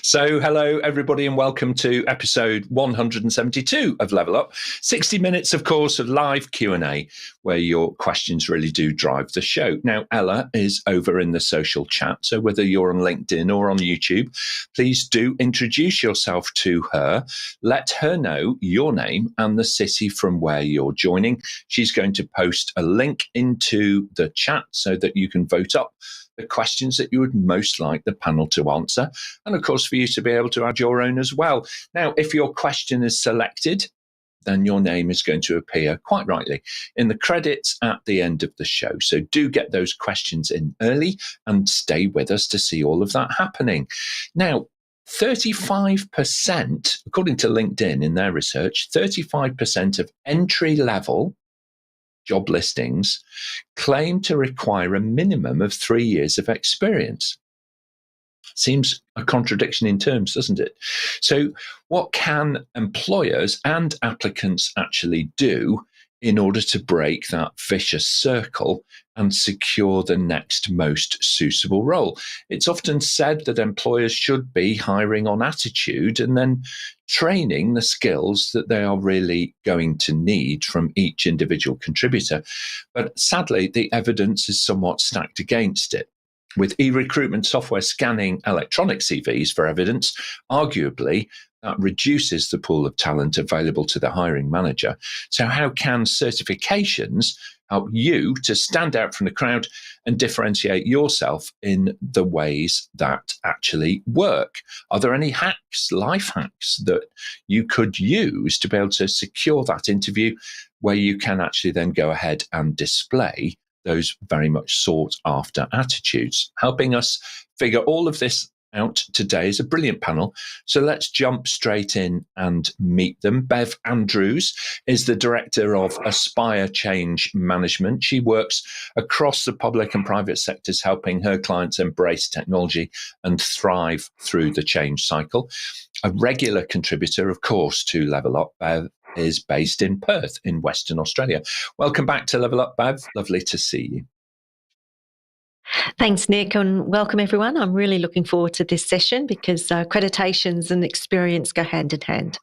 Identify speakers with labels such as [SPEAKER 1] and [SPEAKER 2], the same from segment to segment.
[SPEAKER 1] So hello, everybody, and welcome to episode 172 of Level Up. 60 minutes, of course, of live Q&A, where your questions really do drive the show. Now, Ella is over in the social chat, so whether you're on LinkedIn or on YouTube, please do introduce yourself to her. Let her know your name and the city from where you're joining. She's going to post a link into the chat so that you can vote up the questions that you would most like the panel to answer, and of course for you to be able to add your own as well. Now, if your question is selected, then your name is going to appear, quite rightly, in the credits at the end of the show. So do get those questions in early and stay with us to see all of that happening. Now, 35%, according to LinkedIn in their research, 35% of entry-level job listings claim to require a minimum of 3 years of experience. Seems a contradiction in terms, doesn't it? So what can employers and applicants actually do in order to break that vicious circle and secure the next most suitable role? It's often said that employers should be hiring on attitude and then training the skills that they are really going to need from each individual contributor. But sadly, the evidence is somewhat stacked against it. With e-recruitment software scanning electronic CVs for evidence, arguably, that reduces the pool of talent available to the hiring manager. So how can certifications help you to stand out from the crowd and differentiate yourself in the ways that actually work? Are there any hacks, life hacks, that you could use to be able to secure that interview where you can actually then go ahead and display those very much sought after attitudes? Helping us figure all of this out today is a brilliant panel. So let's jump straight in and meet them. Bev Andrews is the director of Aspire Change Management. She works across the public and private sectors, helping her clients embrace technology and thrive through the change cycle. A regular contributor, of course, to Level Up, Bev is based in Perth in Western Australia. Welcome back to Level Up, Bev. Lovely to see you.
[SPEAKER 2] Thanks, Nick, and welcome everyone. I'm really looking forward to this session because accreditations and experience go hand in hand.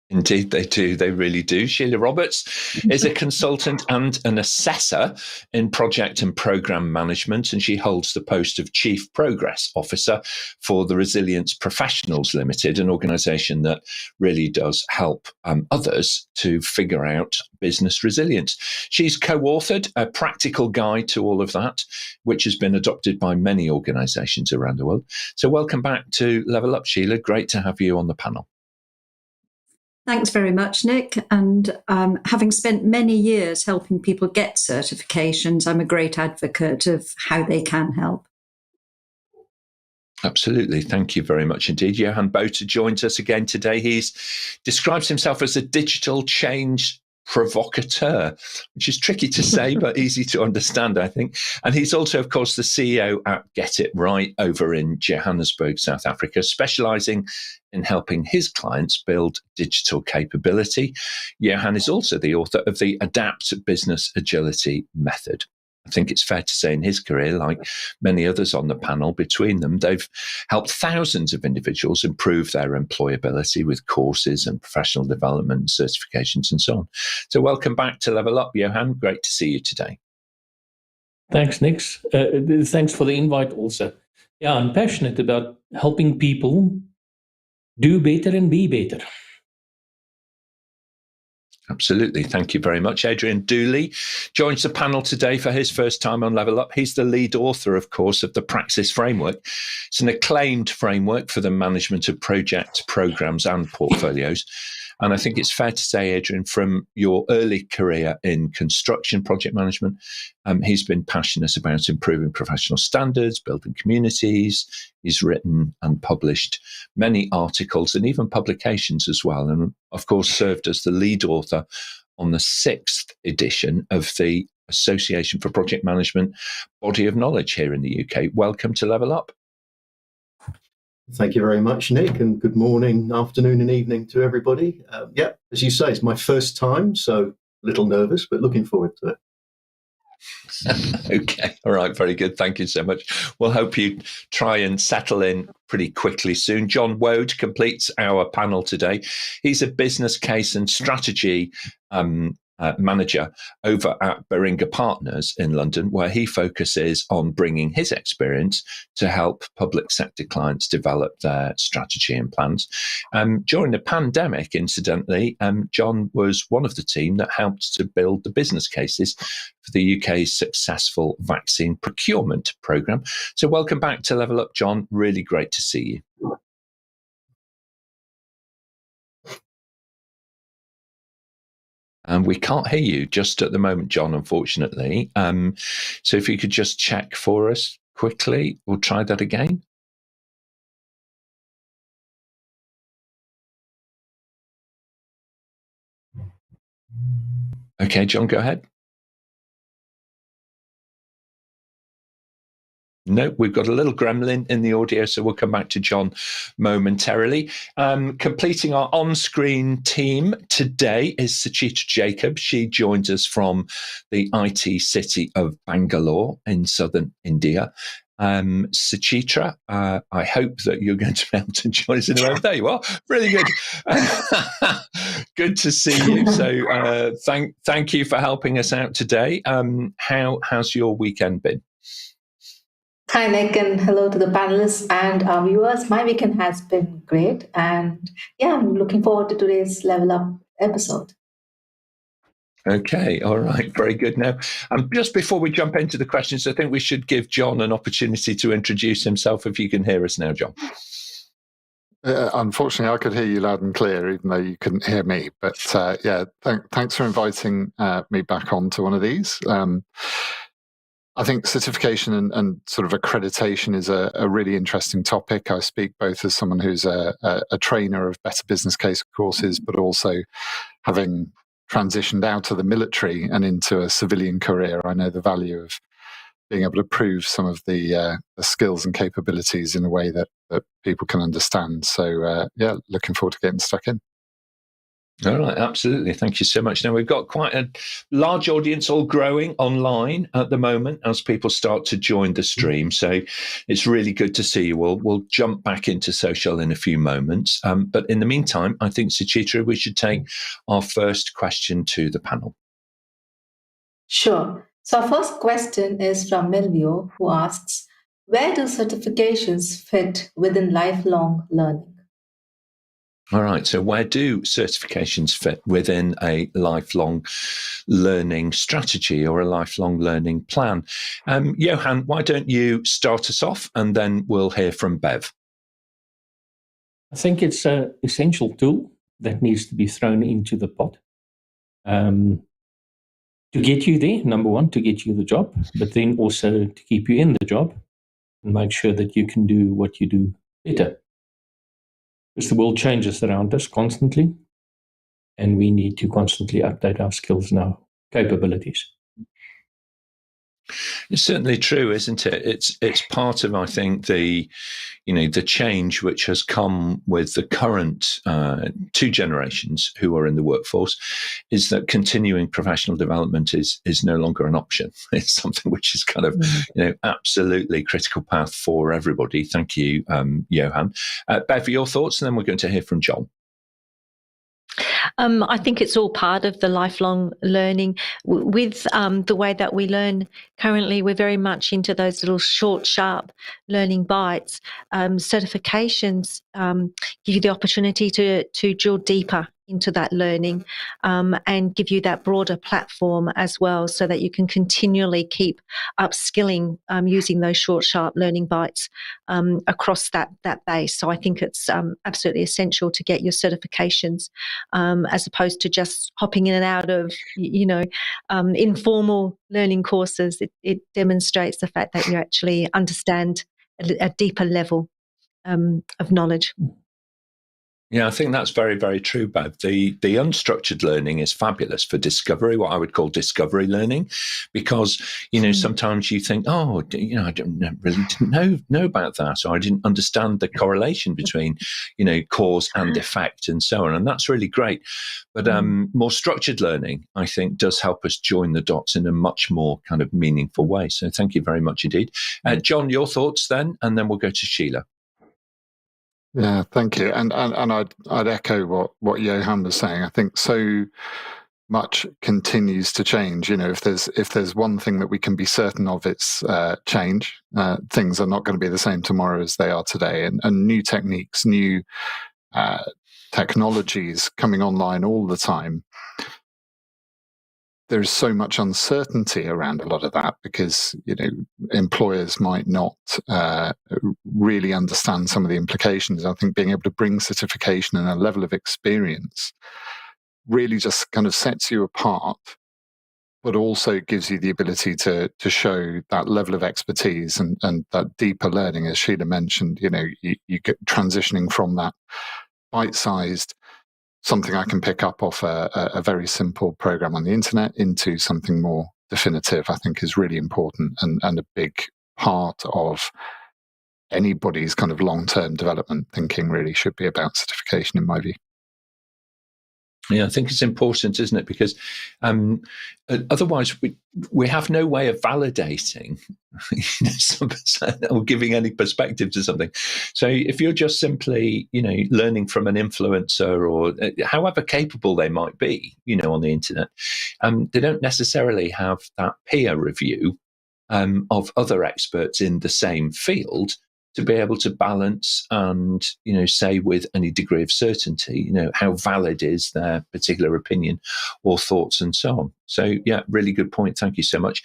[SPEAKER 1] Indeed, they do. They really do. Sheila Roberts is a consultant and an assessor in project and program management, and she holds the post of Chief Progress Officer for the Resilience Professionals Limited, an organisation that really does help others to figure out business resilience. She's co-authored a practical guide to all of that, which has been adopted by many organisations around the world. So welcome back to Level Up, Sheila. Great to have you on the panel.
[SPEAKER 3] Thanks very much, Nick. And having spent many years helping people get certifications, I'm a great advocate of how they can help.
[SPEAKER 1] Absolutely. Thank you very much indeed. Johann Botha joins us again today. He describes himself as a digital change provocateur, which is tricky to say, but easy to understand, I think. And he's also, of course, the CEO at getITright over in Johannesburg, South Africa, specializing in helping his clients build digital capability. Johann is also the author of the Adapt Business Agility Method. I think it's fair to say in his career, like many others on the panel, between them, they've helped thousands of individuals improve their employability with courses and professional development, certifications, and so on. So welcome back to Level Up, Johann. Great to see you today.
[SPEAKER 4] Thanks, Nick. Thanks for the invite also. Yeah, I'm passionate about helping people do better and be better.
[SPEAKER 1] Absolutely. Thank you very much. Adrian Dooley joins the panel today for his first time on Level Up. He's the lead author, of course, of the Praxis framework. It's an acclaimed framework for the management of projects, programs, and portfolios. And I think it's fair to say, Adrian, from your early career in construction project management, he's been passionate about improving professional standards, building communities. He's written and published many articles and even publications as well. And of course, served as the lead author on the 6th edition of the Association for Project Management Body of Knowledge here in the UK. Welcome to Level Up.
[SPEAKER 5] Thank you very much, Nick, and good morning, afternoon and evening to everybody. As you say, it's my first time, so a little nervous, but looking forward to it.
[SPEAKER 1] Okay. All right. Very good. Thank you so much. We'll hope you try and settle in pretty quickly soon. John Woad completes our panel today. He's a business case and strategy manager over at Baringa Partners in London, where he focuses on bringing his experience to help public sector clients develop their strategy and plans. During the pandemic, incidentally, John was one of the team that helped to build the business cases for the UK's successful vaccine procurement programme. So welcome back to Level Up, John. Really great to see you. And we can't hear you just at the moment, John, unfortunately. So if you could just check for us quickly, we'll try that again. Okay, John, go ahead. No, we've got a little gremlin in the audio, so we'll come back to John momentarily. Completing our on-screen team today is Suchitra Jacob. She joins us from the IT city of Bangalore in southern India. Suchitra, I hope that you're going to be able to join us in a moment. There you are. Really good. Good to see you. So thank you for helping us out today. How's your weekend been?
[SPEAKER 6] Hi, Nick, and hello to the panelists and our viewers. My weekend has been great, and I'm looking forward to today's Level Up episode.
[SPEAKER 1] Okay, all right, very good. Now, just before we jump into the questions, I think we should give John an opportunity to introduce himself, if you can hear us now, John.
[SPEAKER 7] Unfortunately, I could hear you loud and clear, even though you couldn't hear me. But thanks for inviting me back on to one of these. I think certification and sort of accreditation is a really interesting topic. I speak both as someone who's a trainer of better business case courses, but also having transitioned out of the military and into a civilian career. I know the value of being able to prove some of the skills and capabilities in a way that people can understand. So, looking forward to getting stuck in.
[SPEAKER 1] All right, absolutely. Thank you so much. Now, we've got quite a large audience all growing online at the moment as people start to join the stream. So it's really good to see you. We'll jump back into social in a few moments. But in the meantime, I think, Suchitra, we should take our first question to the panel.
[SPEAKER 6] Sure. So our first question is from Milvio, who asks, where do certifications fit within lifelong learning?
[SPEAKER 1] All right. So where do certifications fit within a lifelong learning strategy or a lifelong learning plan? Johann, why don't you start us off and then we'll hear from Bev?
[SPEAKER 4] I think it's an essential tool that needs to be thrown into the pot to get you there, number one, to get you the job, but then also to keep you in the job and make sure that you can do what you do better. Because the world changes around us constantly, and we need to constantly update our skills and our capabilities.
[SPEAKER 1] It's certainly true, isn't it? It's part of, I think, the change which has come with the current two generations who are in the workforce, is that continuing professional development is no longer an option. It's something which is kind of absolutely critical path for everybody. Thank you, Johann. Bev, your thoughts, and then we're going to hear from John.
[SPEAKER 2] I think it's all part of the lifelong learning. With the way that we learn currently, we're very much into those little short, sharp learning bites. Certifications give you the opportunity to drill deeper into that learning and give you that broader platform as well, so that you can continually keep upskilling using those short, sharp learning bites across that base. So I think it's absolutely essential to get your certifications as opposed to just hopping in and out of, informal learning courses. It demonstrates the fact that you actually understand a deeper level of knowledge.
[SPEAKER 1] Yeah, I think that's very, very true, Bev. The unstructured learning is fabulous for discovery, what I would call discovery learning, because, sometimes you think, I didn't know about that, or I didn't understand the correlation between, cause and effect and so on. And that's really great. But more structured learning, I think, does help us join the dots in a much more kind of meaningful way. So thank you very much indeed. John, your thoughts then, and then we'll go to Sheila.
[SPEAKER 7] Yeah, thank you. And I'd echo what Johann was saying. I think so much continues to change. If there's one thing that we can be certain of, it's change. Things are not going to be the same tomorrow as they are today, and new techniques, new technologies coming online all the time. There's so much uncertainty around a lot of that because, employers might not really understand some of the implications. I think being able to bring certification and a level of experience really just kind of sets you apart, but also gives you the ability to show that level of expertise and that deeper learning, as Sheila mentioned. You get transitioning from that bite-sized something I can pick up off a very simple program on the internet into something more definitive, I think is really important and a big part of anybody's kind of long-term development thinking really should be about certification, in my view.
[SPEAKER 1] Yeah, I think it's important, isn't it? Because otherwise we have no way of validating or giving any perspective to something. So if you're just simply, learning from an influencer or however capable they might be, on the internet, they don't necessarily have that peer review of other experts in the same field to be able to balance and, say with any degree of certainty, how valid is their particular opinion or thoughts and so on. So, yeah, really good point. Thank you so much.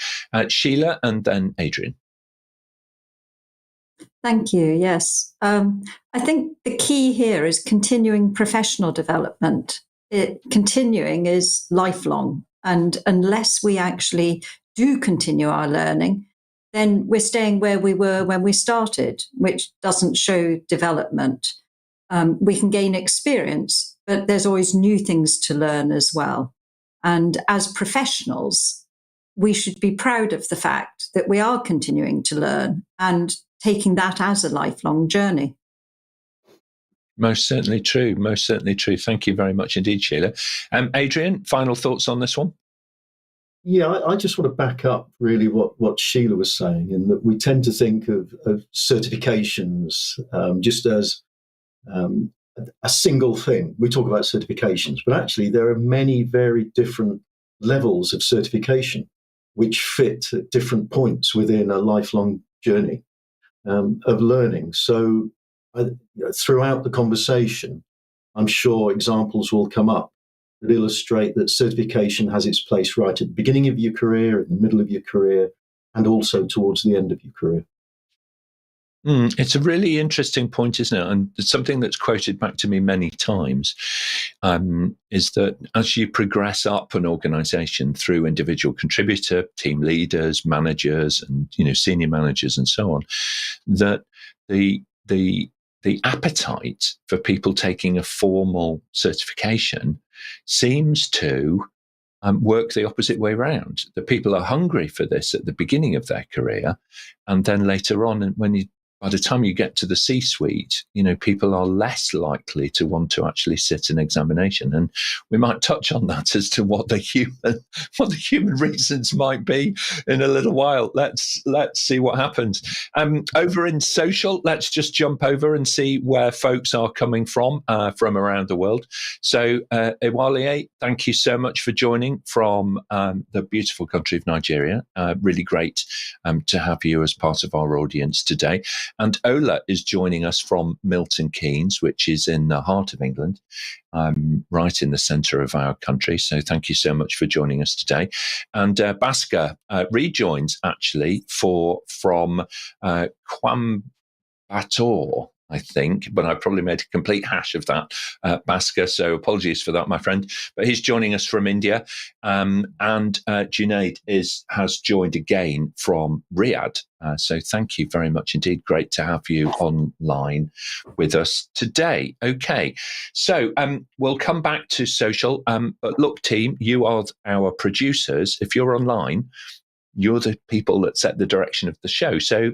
[SPEAKER 1] Sheila and then Adrian.
[SPEAKER 3] Thank you. Yes. I think the key here is continuing professional development. Continuing is lifelong. And unless we actually do continue our learning, then we're staying where we were when we started, which doesn't show development. We can gain experience, but there's always new things to learn as well. And as professionals, we should be proud of the fact that we are continuing to learn and taking that as a lifelong journey.
[SPEAKER 1] Most certainly true. Most certainly true. Thank you very much indeed, Sheila. Adrian, final thoughts on this one?
[SPEAKER 5] Yeah, I just want to back up really what Sheila was saying, in that we tend to think of certifications just as a single thing. We talk about certifications, but actually there are many very different levels of certification which fit at different points within a lifelong journey of learning. So throughout the conversation, I'm sure examples will come up that illustrate that certification has its place right at the beginning of your career, in the middle of your career, and also towards the end of your career.
[SPEAKER 1] It's a really interesting point, isn't it? And it's something that's quoted back to me many times, is that as you progress up an organization through individual contributor, team leaders, managers, and senior managers and so on, that the appetite for people taking a formal certification seems to work the opposite way around. The people are hungry for this at the beginning of their career, and then later on, by the time you get to the C-suite, people are less likely to want to actually sit an examination. And we might touch on that as to what the human reasons might be in a little while. Let's see what happens. Over in social, let's just jump over and see where folks are coming from around the world. So, Ewaliye, thank you so much for joining from the beautiful country of Nigeria. Really great to have you as part of our audience today. And Ola is joining us from Milton Keynes, which is in the heart of England, right in the centre of our country. So thank you so much for joining us today. And Bhaskar rejoins actually from Coimbatore I think, but I probably made a complete hash of that, Bhaskar. So apologies for that, my friend. But he's joining us from India, and Junaid has joined again from Riyadh. So thank you very much indeed. Great to have you online with us today. Okay, so we'll come back to social. But look, team, you are our producers. If you're online, you're the people that set the direction of the show. So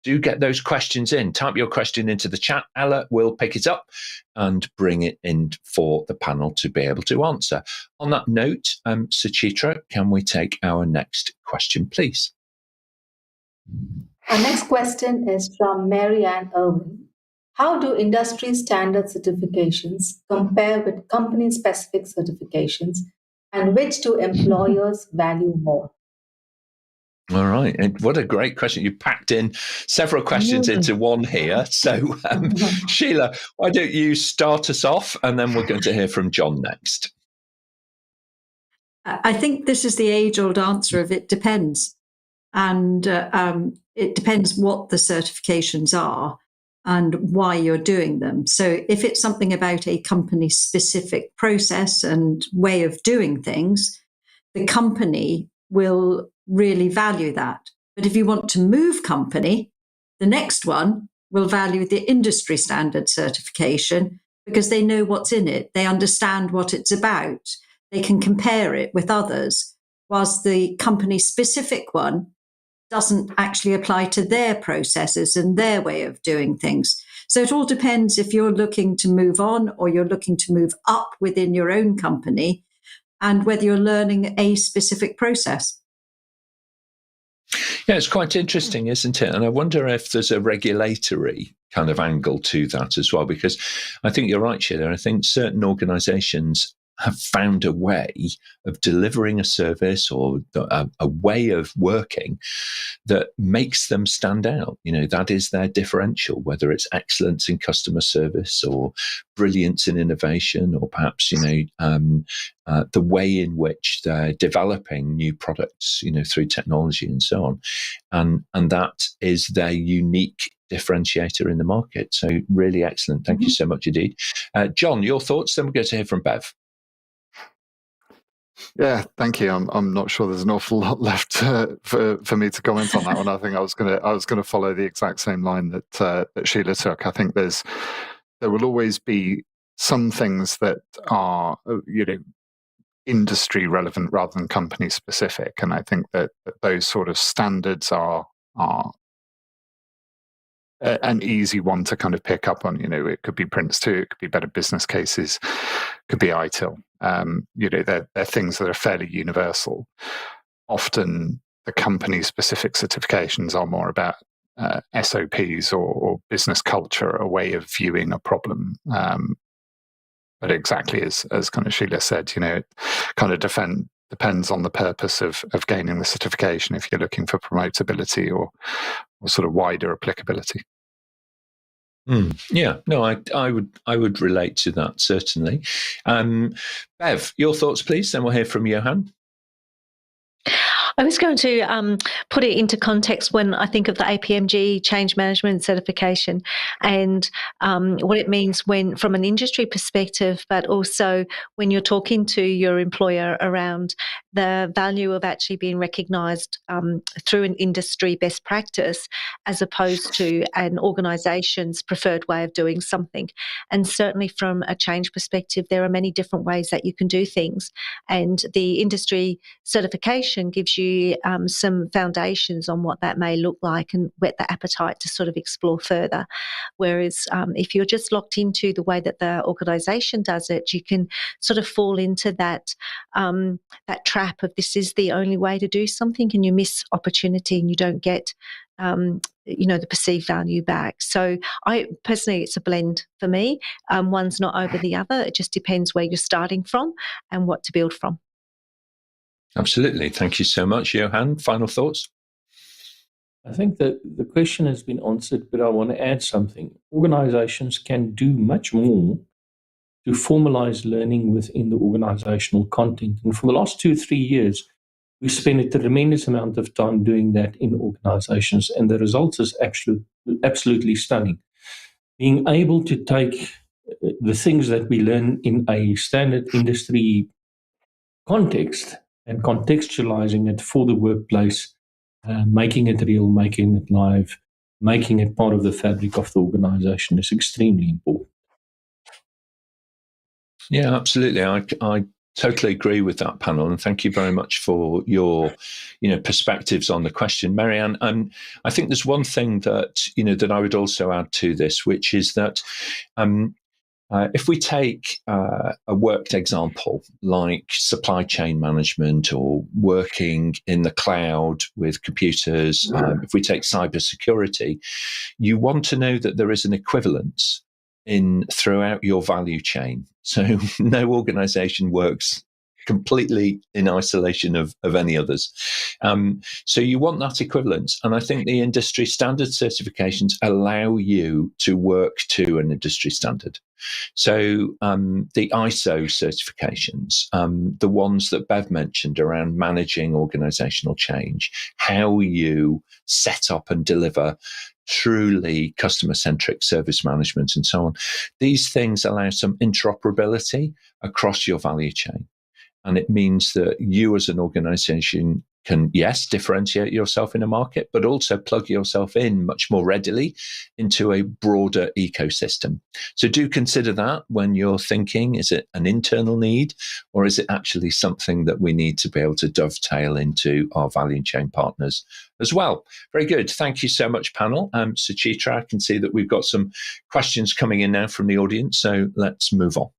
[SPEAKER 1] do get those questions in. Type your question into the chat. Ella will pick it up and bring it in for the panel to be able to answer. On that note, Suchitra, can we take our next question, please?
[SPEAKER 6] Our next question is from Mary Ann Irwin. How do industry standard certifications compare with company-specific certifications, and which do employers value more?
[SPEAKER 1] All right. And what a great question. You packed in several questions into one here. So, Sheila, why don't you start us off, and then we're going to hear from John next.
[SPEAKER 3] I think this is the age-old answer of it depends. And it depends what the certifications are and why you're doing them. So if it's something about a company-specific process and way of doing things, the company will really value that. But if you want to move company, the next one will value the industry standard certification because they know what's in it. They understand what it's about. They can compare it with others, whilst the company-specific one doesn't actually apply to their processes and their way of doing things. So it all depends if you're looking to move on or you're looking to move up within your own company, and whether you're learning a specific process.
[SPEAKER 1] Yeah, it's quite interesting, isn't it? And I wonder if there's a regulatory kind of angle to that as well, because I think you're right, Sheila. I think certain organizations have found a way of delivering a service or a way of working that makes them stand out. You know, that is their differential, whether it's excellence in customer service or brilliance in innovation, or perhaps, you know, the way in which they're developing new products, you know, through technology and so on. And that is their unique differentiator in the market. So really excellent. Thank you so much indeed. John, your thoughts, then we'll go to hear from Bev.
[SPEAKER 7] Yeah, thank you. I'm not sure there's an awful lot left for me to comment on that one. I think I was gonna follow the exact same line that Sheila took. I think there will always be some things that are, you know, industry relevant rather than company specific, and I think that those sort of standards are an easy one to kind of pick up on. You know, it could be Prince2, it could be Better Business Cases, could be ITIL. You know, they're things that are fairly universal. Often the company-specific certifications are more about SOPs or business culture, a way of viewing a problem. But exactly as kind of Sheila said, you know, it kind of depends on the purpose of gaining the certification, if you're looking for promotability or sort of wider applicability.
[SPEAKER 1] Yeah, no, I would relate to that, certainly. Bev, your thoughts, please, then we'll hear from Johann.
[SPEAKER 2] I was going to put it into context when I think of the APMG change management certification and what it means when, from an industry perspective, but also when you're talking to your employer around the value of actually being recognised through an industry best practice as opposed to an organisation's preferred way of doing something. And certainly from a change perspective, there are many different ways that you can do things. And the industry certification gives you some foundations on what that may look like and whet the appetite to sort of explore further. Whereas if you're just locked into the way that the organisation does it, you can sort of fall into that trap of this is the only way to do something, and you miss opportunity and you don't get you know, the perceived value back. So I personally, it's a blend for me. One's not over the other. It just depends where you're starting from and what to build from.
[SPEAKER 1] Absolutely. Thank you so much, Johann. Final thoughts?
[SPEAKER 4] I think that the question has been answered, but I want to add something. Organizations can do much more to formalize learning within the organizational content. And for the last 2-3 years, we spent a tremendous amount of time doing that in organizations, and the results is actually absolutely stunning. being able to take the things that we learn in a standard industry context and contextualizing it for the workplace, making it real, making it live, making it part of the fabric of the organization is extremely important.
[SPEAKER 1] Yeah, absolutely. I totally agree with that panel, and thank you very much for your, perspectives on the question, Marianne. I think there's one thing that that I would also add to this, which is that if we take a worked example like supply chain management or working in the cloud with computers, if we take cybersecurity, you want to know that there is an equivalence throughout your value chain. So no organization works completely in isolation of any others. So you want that equivalence. And I think the industry standard certifications allow you to work to an industry standard. So the ISO certifications, the ones that Bev mentioned around managing organizational change, how you set up and deliver truly customer-centric service management and so on. These things allow some interoperability across your value chain. And it means that you as an organization can, yes, differentiate yourself in a market, but also plug yourself in much more readily into a broader ecosystem. So do consider that when you're thinking, is it an internal need or is it actually something that we need to be able to dovetail into our value chain partners as well? Very good. Thank you so much, panel. Suchitra, I can see that we've got some questions coming in now from the audience, so let's move on.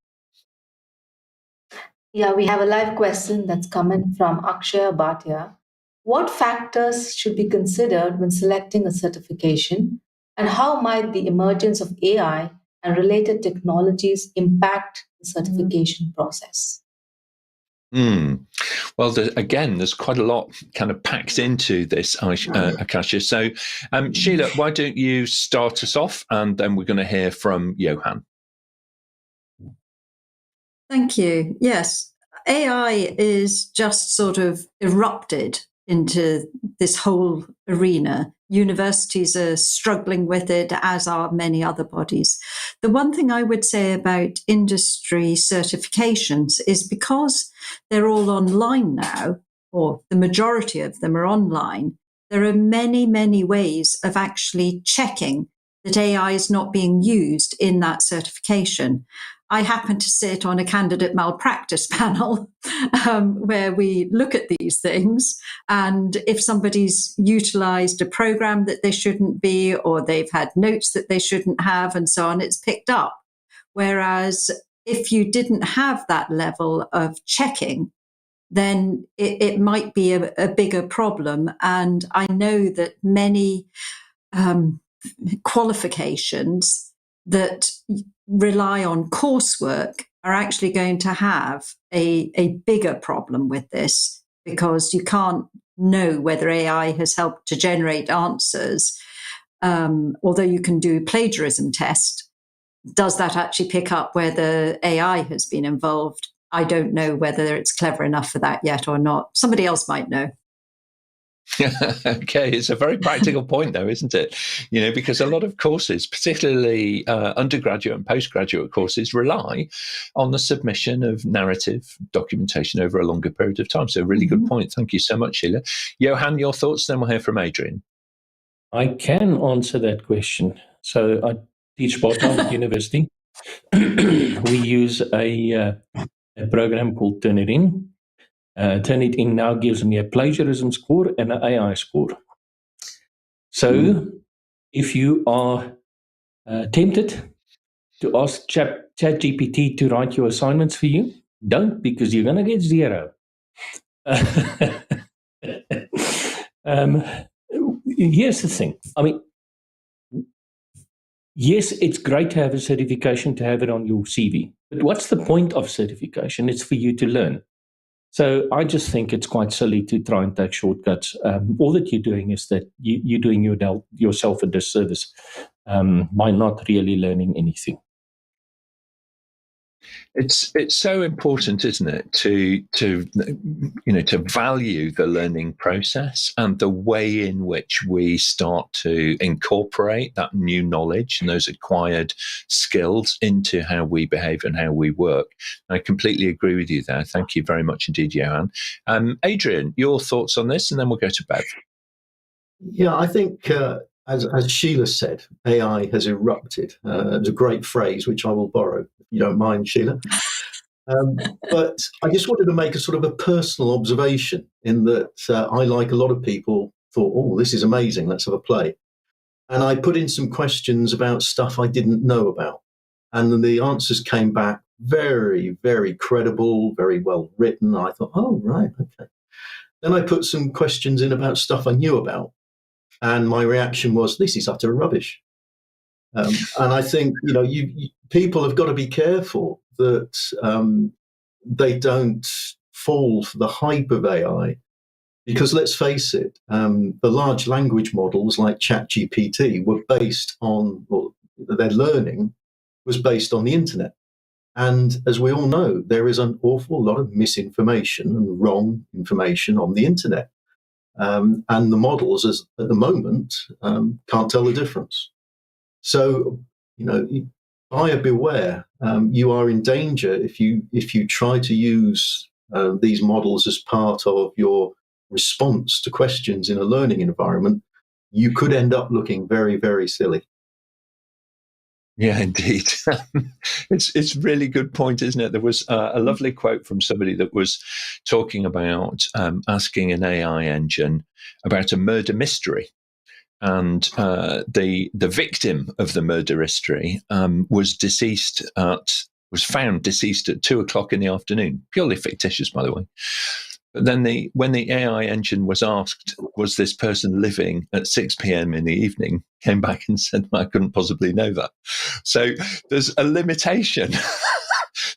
[SPEAKER 6] Yeah, we have a live question that's coming from Akshay Bhatia. What factors should be considered when selecting a certification, and how might the emergence of AI and related technologies impact the certification process?
[SPEAKER 1] Well, there's quite a lot kind of packed into this, Akasha. So, Sheila, why don't you start us off, and then we're going to hear from Johann.
[SPEAKER 3] Thank you. Yes, AI is just sort of erupted into this whole arena. Universities are struggling with it, as are many other bodies. The one thing I would say about industry certifications is because they're all online now, or the majority of them are online, there are many, many ways of actually checking that AI is not being used in that certification. I happen to sit on a candidate malpractice panel where we look at these things. And if somebody's utilized a program that they shouldn't be, or they've had notes that they shouldn't have, and so on, it's picked up. Whereas if you didn't have that level of checking, then it might be a bigger problem. And I know that many qualifications that rely on coursework are actually going to have a bigger problem with this, because you can't know whether AI has helped to generate answers. Although you can do a plagiarism test, does that actually pick up whether AI has been involved? I don't know whether it's clever enough for that yet or not. Somebody else might know.
[SPEAKER 1] Okay, it's a very practical point, though, isn't it? Because a lot of courses, particularly undergraduate and postgraduate courses, rely on the submission of narrative documentation over a longer period of time. So, really good point. Thank you so much, Sheila. Johann, your thoughts? Then we'll hear from Adrian.
[SPEAKER 4] I can answer that question. So, I teach Botha at university. We use a program called Turn It In. Turn It In now gives me a plagiarism score and an AI score. So if you are tempted to ask ChatGPT to write your assignments for you, don't, because you're going to get 0. Here's the thing. I mean, yes, it's great to have a certification, to have it on your CV. But what's the point of certification? It's for you to learn. So I just think it's quite silly to try and take shortcuts. All that you're doing is that you're doing yourself a disservice by not really learning anything.
[SPEAKER 1] It's so important, isn't it, to value the learning process and the way in which we start to incorporate that new knowledge and those acquired skills into how we behave and how we work. I completely agree with you there. Thank you very much indeed, Johann. Adrian, your thoughts on this, and then we'll go to Bev.
[SPEAKER 5] Yeah, I think as Sheila said, AI has erupted. It's a great phrase, which I will borrow, if you don't mind, Sheila. But I just wanted to make a sort of a personal observation in that I, like a lot of people, thought, oh, this is amazing, let's have a play. And I put in some questions about stuff I didn't know about. And then the answers came back very, very credible, very well written. I thought, oh, right, okay. Then I put some questions in about stuff I knew about. And my reaction was, this is utter rubbish. And I think, people have got to be careful that they don't fall for the hype of AI. Because let's face it, the large language models like ChatGPT were based on, well, their learning was based on the internet. And as we all know, there is an awful lot of misinformation and wrong information on the internet. And the models, at the moment, can't tell the difference. So, buyer beware. You are in danger if you try to use these models as part of your response to questions in a learning environment. You could end up looking very, very silly.
[SPEAKER 1] Yeah, indeed. It's a really good point, isn't it? There was a lovely quote from somebody that was talking about asking an AI engine about a murder mystery. And the victim of the murder mystery was found deceased at 2:00 in the afternoon, purely fictitious, by the way. But then when the AI engine was asked, was this person living at 6 p.m. in the evening, came back and said, I couldn't possibly know that. So there's a limitation.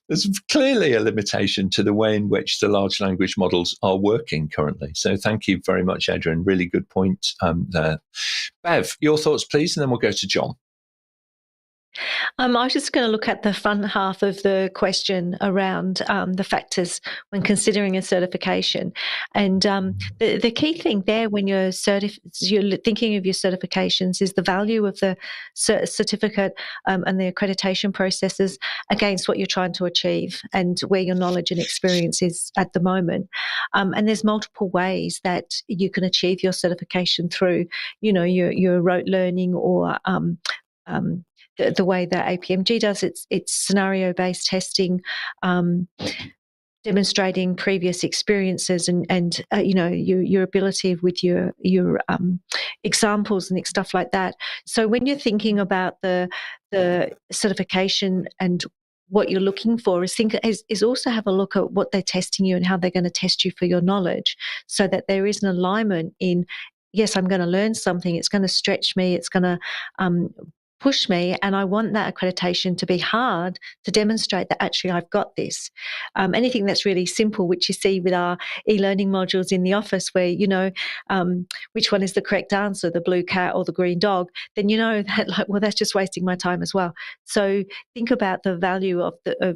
[SPEAKER 1] There's clearly a limitation to the way in which the large language models are working currently. So thank you very much, Adrian. Really good point there. Bev, your thoughts, please, and then we'll go to John.
[SPEAKER 2] I was just going to look at the front half of the question around the factors when considering a certification. And the key thing there when you're thinking of your certifications is the value of the certificate and the accreditation processes against what you're trying to achieve and where your knowledge and experience is at the moment. And there's multiple ways that you can achieve your certification through, your rote learning or the way that APMG does its scenario-based testing, demonstrating previous experiences and your ability with your examples and stuff like that. So when you're thinking about the certification and what you're looking for, is also have a look at what they're testing you and how they're going to test you for your knowledge, so that there is an alignment in, yes, I'm going to learn something, it's going to stretch me, it's going to push me, and I want that accreditation to be hard to demonstrate that actually I've got this. Anything that's really simple, which you see with our e-learning modules in the office, where which one is the correct answer, the blue cat or the green dog, then that that's just wasting my time as well. So think about the value of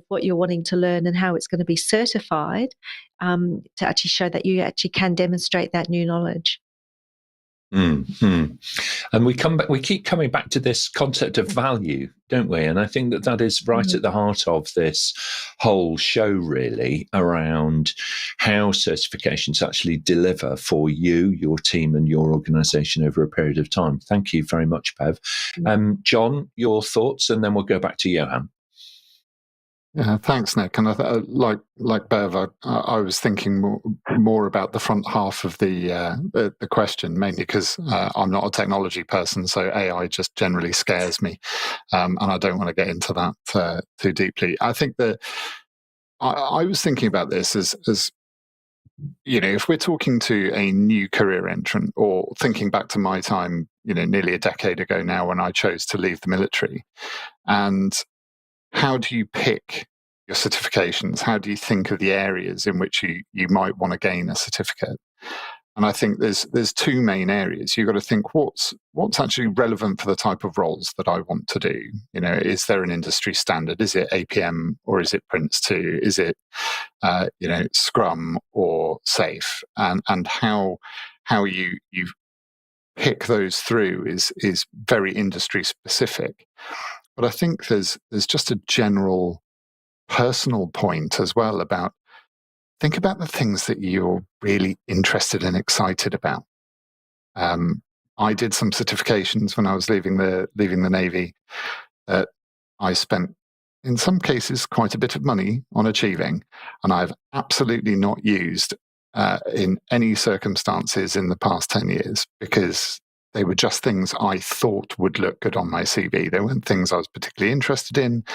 [SPEAKER 2] what you're wanting to learn and how it's going to be certified to actually show that you actually can demonstrate that new knowledge.
[SPEAKER 1] Mm-hmm. And we keep coming back to this concept of value, don't we? And I think that is right at the heart of this whole show, really, around how certifications actually deliver for you, your team, and your organisation over a period of time. Thank you very much, Bev. John, your thoughts, and then we'll go back to Johann.
[SPEAKER 7] Yeah, thanks, Nick. And like Bev, I was thinking more about the front half of the question, mainly because I'm not a technology person, so AI just generally scares me, and I don't want to get into that too deeply. I think that I was thinking about this as if we're talking to a new career entrant, or thinking back to my time, nearly a decade ago now, when I chose to leave the military, and how do you pick your certifications? How do you think of the areas in which you might want to gain a certificate? And I think there's two main areas. You've got to think what's actually relevant for the type of roles that I want to do. Is there an industry standard? Is it APM or is it Prince 2? Is it Scrum or Safe? And how you pick those through is very industry specific. But I think there's just a general personal point as well about think about the things that you're really interested and excited about. I did some certifications when I was leaving the Navy that I spent, in some cases, quite a bit of money on achieving, and I've absolutely not used in any circumstances in the past 10 years because they were just things I thought would look good on my CV. They weren't things I was particularly interested in.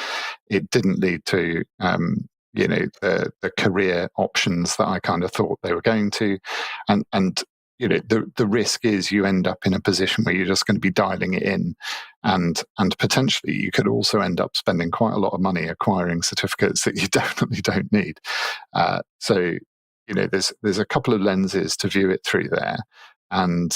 [SPEAKER 7] It didn't lead to the career options that I kind of thought they were going to, and the risk is you end up in a position where you're just going to be dialing it in, and potentially you could also end up spending quite a lot of money acquiring certificates that you definitely don't need. So there's a couple of lenses to view it through there, and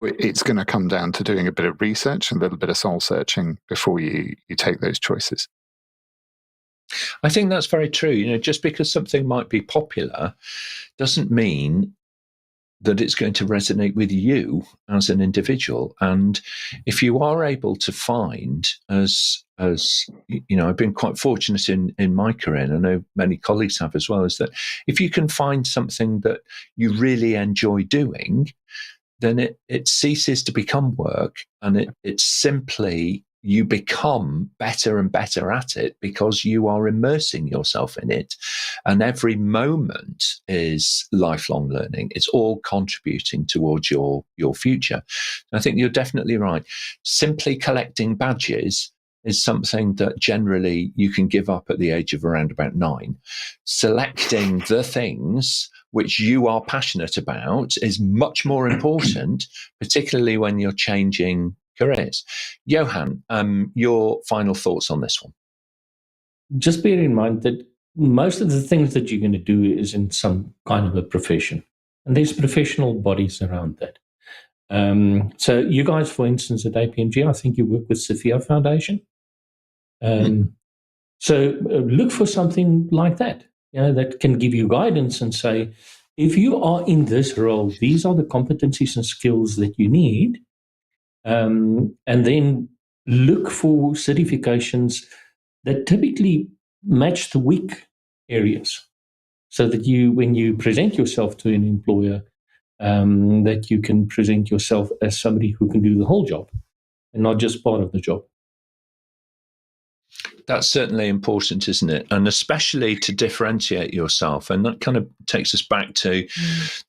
[SPEAKER 7] it's going to come down to doing a bit of research and a little bit of soul searching before you take those choices.
[SPEAKER 1] I think that's very true. Just because something might be popular doesn't mean that it's going to resonate with you as an individual. And if you are able to find, as I've been quite fortunate in my career, and I know many colleagues have as well, is that if you can find something that you really enjoy doing, then it ceases to become work, and it's simply you become better and better at it because you are immersing yourself in it. And every moment is lifelong learning. It's all contributing towards your future. I think you're definitely right. Simply collecting badges is something that generally you can give up at the age of around about 9. Selecting the things which you are passionate about is much more important, particularly when you're changing careers. Johann, your final thoughts on this one?
[SPEAKER 4] Just bear in mind that most of the things that you're going to do is in some kind of a profession, and there's professional bodies around that. So you guys, for instance, at APMG, I think you work with Sophia Foundation. So look for something like that, that can give you guidance and say, if you are in this role, these are the competencies and skills that you need. And then look for certifications that typically match the weak areas, so that when you present yourself to an employer, that you can present yourself as somebody who can do the whole job and not just part of the job.
[SPEAKER 1] That's certainly important, isn't it? And especially to differentiate yourself. And that kind of takes us back to,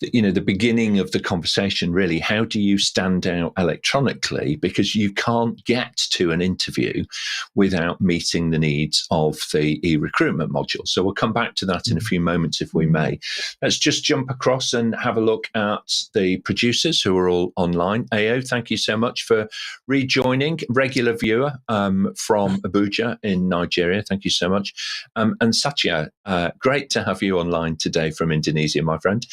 [SPEAKER 1] the beginning of the conversation, really. How do you stand out electronically? Because you can't get to an interview without meeting the needs of the e-recruitment module. So we'll come back to that in a few moments, if we may. Let's just jump across and have a look at the producers who are all online. Ao, thank you so much for rejoining. Regular viewer from Abuja in Nigeria. Thank you so much. And Suchitra, great to have you online today from Indonesia, my friend.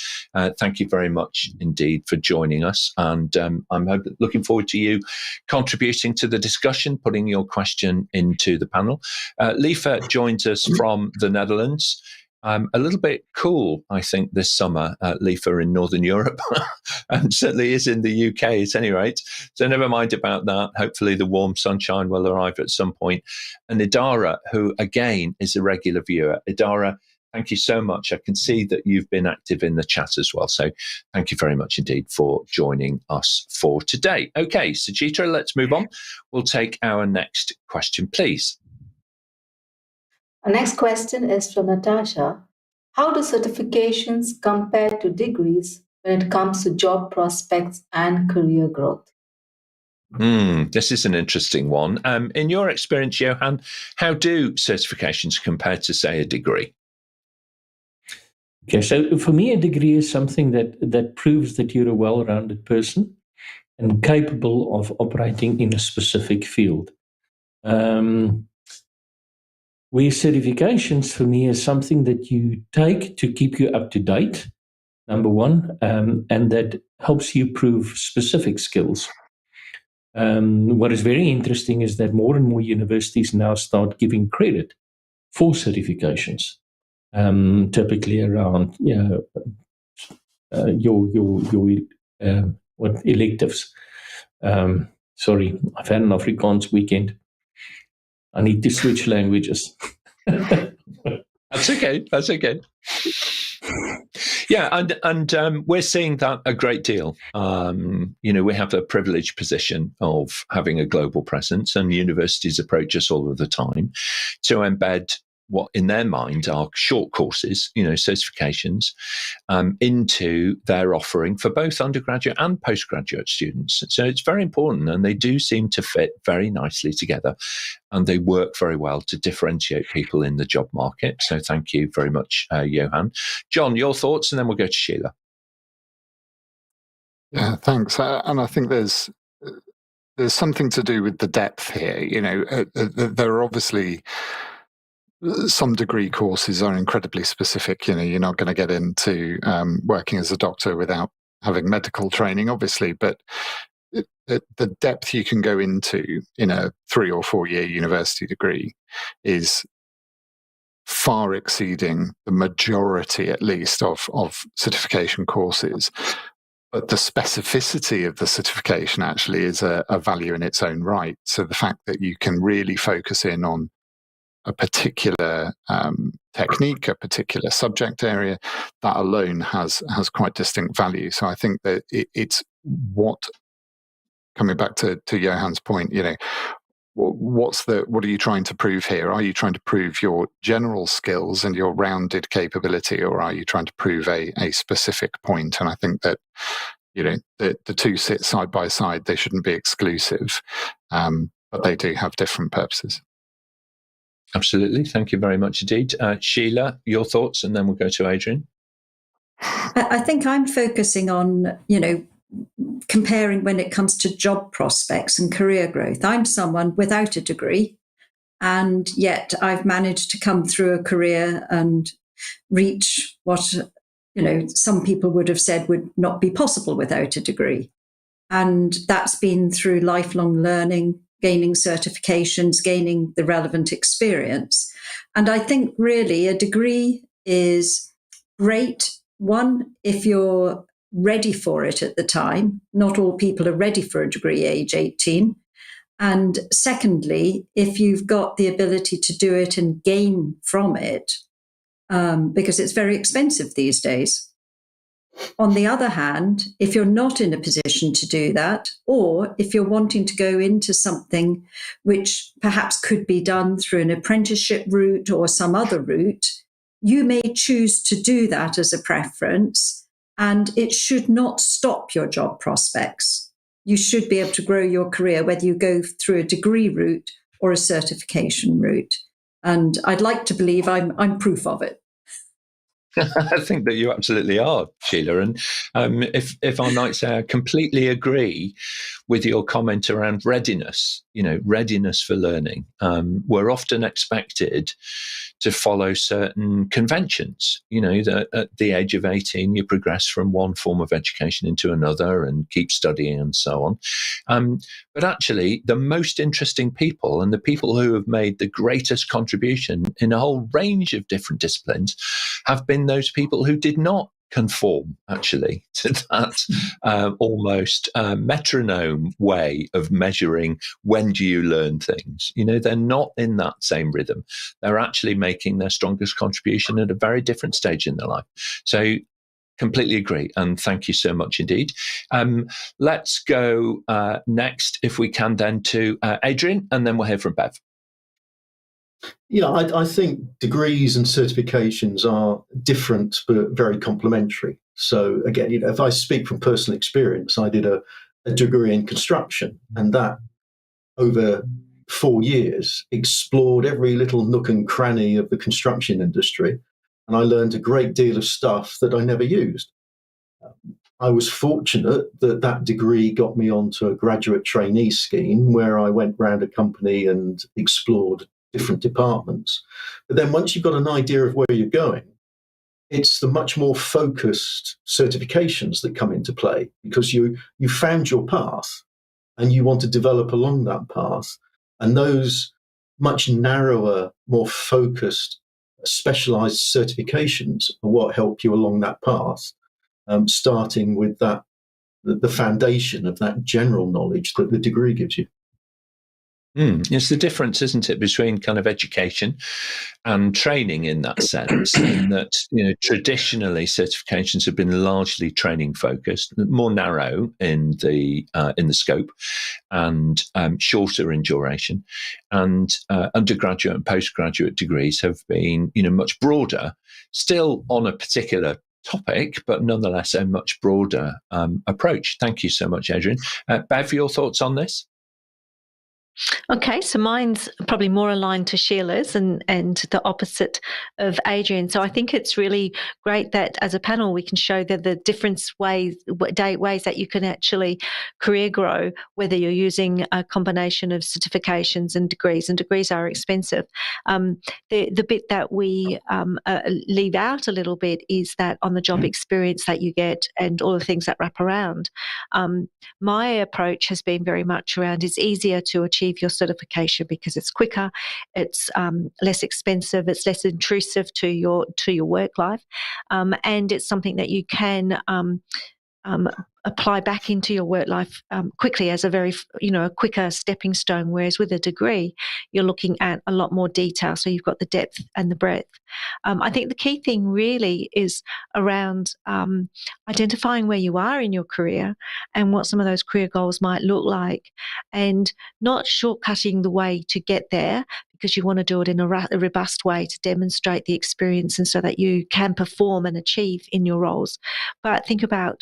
[SPEAKER 1] Thank you very much indeed for joining us. And I'm looking forward to you contributing to the discussion, putting your question into the panel. Lifa joins us from the Netherlands. A little bit cool, I think, this summer, Lifa, in Northern Europe, and certainly is in the UK at any rate. So never mind about that. Hopefully the warm sunshine will arrive at some point. And Idara, who again is a regular viewer. Idara, thank you so much. I can see that you've been active in the chat as well. So thank you very much indeed for joining us for today. Okay, Suchitra, let's move on. We'll take our next question, please.
[SPEAKER 6] Our next question is from Natasha. How do certifications compare to degrees when it comes to job prospects and career growth?
[SPEAKER 1] This is an interesting one. In your experience, Johann, how do certifications compare to, say, a degree?
[SPEAKER 4] Okay, so for me, a degree is something that proves that you're a well-rounded person and capable of operating in a specific field. where certifications for me is something that you take to keep you up to date, number one, and that helps you prove specific skills. What is very interesting is that more and more universities now start giving credit for certifications, typically around your what electives. Sorry, I've had an Afrikaans weekend. I need to switch languages.
[SPEAKER 1] That's okay. That's okay. Yeah, and we're seeing that a great deal. We have a privileged position of having a global presence, and universities approach us all of the time to embed what in their mind are short courses, certifications, into their offering for both undergraduate and postgraduate students. So it's very important, and they do seem to fit very nicely together, and they work very well to differentiate people in the job market. So thank you very much, Johann. John, your thoughts, and then we'll go to Sheila.
[SPEAKER 7] Yeah, thanks. And I think there's something to do with the depth here. There are obviously some degree courses are incredibly specific. You're not going to get into working as a doctor without having medical training, obviously, but the depth you can go into in a 3 or 4 year university degree is far exceeding the majority, at least, of certification courses. But the specificity of the certification actually is a value in its own right. So the fact that you can really focus in on a particular technique, a particular subject area, that alone has quite distinct value. So I think that it's coming back to Johann's point, what are you trying to prove here? Are you trying to prove your general skills and your rounded capability, or are you trying to prove a specific point? And I think that the two sit side by side. They shouldn't be exclusive, but they do have different purposes.
[SPEAKER 1] Absolutely. Thank you very much indeed. Sheila, your thoughts, and then we'll go to Adrian.
[SPEAKER 3] I think I'm focusing on, comparing when it comes to job prospects and career growth. I'm someone without a degree, and yet I've managed to come through a career and reach what, some people would have said would not be possible without a degree. And that's been through lifelong learning, gaining certifications, gaining the relevant experience. And I think really a degree is great. One, if you're ready for it at the time. Not all people are ready for a degree age 18. And secondly, if you've got the ability to do it and gain from it, because it's very expensive these days. On the other hand, if you're not in a position to do that, or if you're wanting to go into something which perhaps could be done through an apprenticeship route or some other route, you may choose to do that as a preference, and it should not stop your job prospects. You should be able to grow your career, whether you go through a degree route or a certification route. And I'd like to believe I'm proof of it.
[SPEAKER 1] I think that you absolutely are, Sheila. And if I might say, I completely agree with your comment around readiness, readiness for learning. We're often expected to follow certain conventions, that at the age of 18, you progress from one form of education into another and keep studying and so on. But actually, the most interesting people and the people who have made the greatest contribution in a whole range of different disciplines have been those people who did not conform actually to that almost metronome way of measuring when do you learn things. They're not in that same rhythm. They're actually making their strongest contribution at a very different stage in their life. So completely agree, and thank you so much indeed. Let's go next, if we can, then to Adrian, and then we'll hear from Bev.
[SPEAKER 5] Yeah, I think degrees and certifications are different but very complementary. So again, if I speak from personal experience, I did a degree in construction, and that over 4 years explored every little nook and cranny of the construction industry, and I learned a great deal of stuff that I never used. I was fortunate that degree got me onto a graduate trainee scheme where I went round a company and explored different departments. But then once you've got an idea of where you're going, it's the much more focused certifications that come into play, because you found your path and you want to develop along that path. And those much narrower, more focused, specialized certifications are what help you along that path, starting with that the foundation of that general knowledge that the degree gives you.
[SPEAKER 1] It's the difference, isn't it, between kind of education and training in that sense, in that, traditionally certifications have been largely training focused, more narrow in the scope, and shorter in duration. And undergraduate and postgraduate degrees have been, much broader, still on a particular topic, but nonetheless a much broader approach. Thank you so much, Adrian. Bev, your thoughts on this?
[SPEAKER 2] Okay, so mine's probably more aligned to Sheila's and the opposite of Adrian. So I think it's really great that as a panel we can show that the different ways that you can actually career grow, whether you're using a combination of certifications and degrees are expensive. The bit that we leave out a little bit is that on-the-job experience that you get and all the things that wrap around. My approach has been very much around it's easier to achieve your certification because it's quicker, it's less expensive, it's less intrusive to your work life, and it's something that you can apply back into your work life quickly as a very, a quicker stepping stone. Whereas with a degree, you're looking at a lot more detail. So you've got the depth and the breadth. I think the key thing really is around identifying where you are in your career and what some of those career goals might look like, and not shortcutting the way to get there, because you want to do it in a robust way to demonstrate the experience and so that you can perform and achieve in your roles. But think about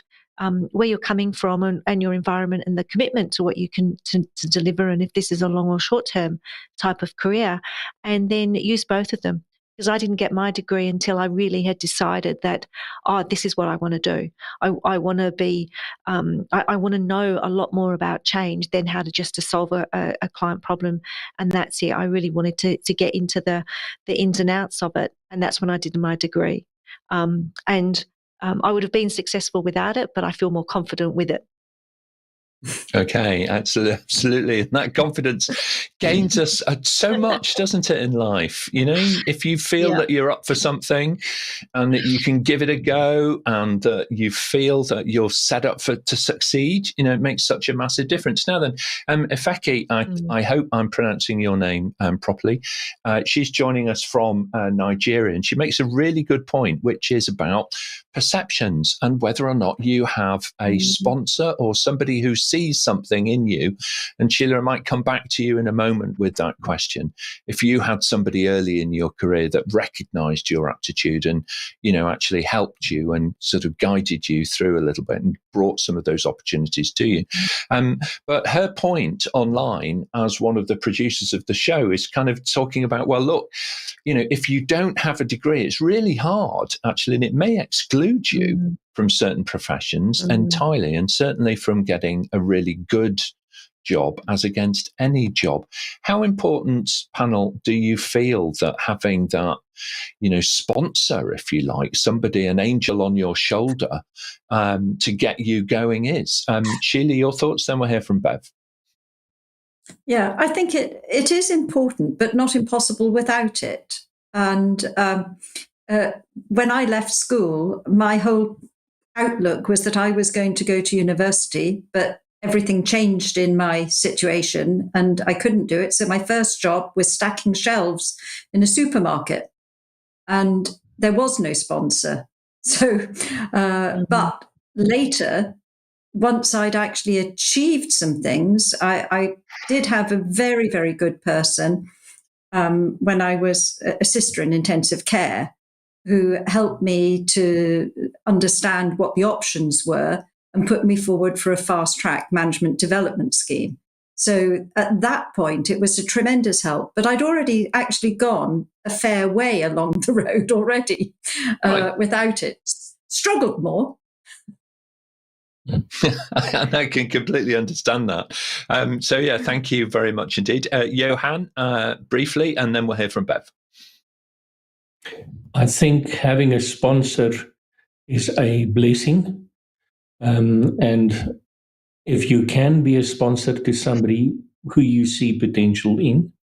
[SPEAKER 2] where you're coming from and your environment and the commitment to what you can to deliver, and if this is a long or short-term type of career, and then use both of them. Because I didn't get my degree until I really had decided that, this is what I want to do. I want to be, I want to know a lot more about change than how to just solve a client problem, and that's it. I really wanted to get into the ins and outs of it, and that's when I did my degree. I would have been successful without it, but I feel more confident with it.
[SPEAKER 1] Okay, absolutely. And that confidence gains us so much, doesn't it, in life? If you feel that you're up for something and that you can give it a go, and that you feel that you're set up to succeed, it makes such a massive difference. Now then, Ifeki, I hope I'm pronouncing your name properly. She's joining us from Nigeria, and she makes a really good point, which is about perceptions and whether or not you have a sponsor or somebody who sees something in you. And Sheila, I might come back to you in a moment with that question. If you had somebody early in your career that recognized your aptitude and, actually helped you and sort of guided you through a little bit and brought some of those opportunities to you. But her point online as one of the producers of the show is kind of talking about, well, look, if you don't have a degree, it's really hard, actually, and it may exclude you from certain professions entirely, and certainly from getting a really good job as against any job. How important, panel, do you feel that having that, sponsor, if you like, somebody, an angel on your shoulder to get you going is? Sheila, your thoughts, then we'll hear from Bev.
[SPEAKER 3] Yeah, I think it is important, but not impossible without it. And when I left school, my whole outlook was that I was going to go to university, but everything changed in my situation and I couldn't do it. So my first job was stacking shelves in a supermarket, and there was no sponsor. So, but later, once I'd actually achieved some things, I did have a very, very good person when I was a sister in intensive care, who helped me to understand what the options were and put me forward for a fast-track management development scheme. So at that point, it was a tremendous help. But I'd already actually gone a fair way along the road already without it. Struggled more.
[SPEAKER 1] And I can completely understand that. So, yeah, thank you very much indeed. Johann, briefly, and then we'll hear from Bev.
[SPEAKER 4] I think having a sponsor is a blessing. And if you can be a sponsor to somebody who you see potential in,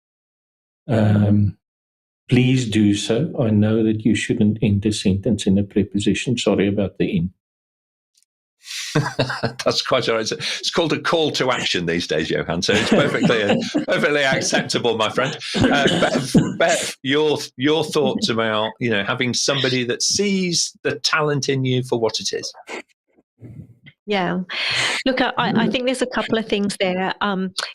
[SPEAKER 4] please do so. I know that you shouldn't end a sentence in a preposition. Sorry about the in.
[SPEAKER 1] That's quite all right. It's called a call to action these days, Johann. So it's perfectly acceptable, my friend. Bev, your thoughts about having somebody that sees the talent in you for what it is.
[SPEAKER 2] Yeah. Look, I think there's a couple of things there.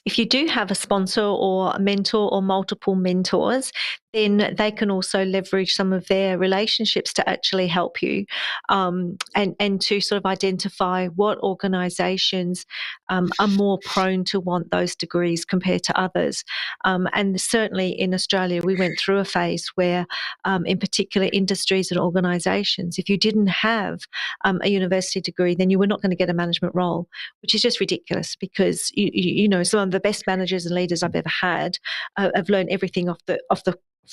[SPEAKER 2] If you do have a sponsor or a mentor or multiple mentors, then they can also leverage some of their relationships to actually help you, and to sort of identify what organisations are more prone to want those degrees compared to others. And certainly in Australia, we went through a phase where, in particular industries and organisations, if you didn't have a university degree, then you were not going to get a management role, which is just ridiculous, because some of the best managers and leaders I've ever had have learned everything off the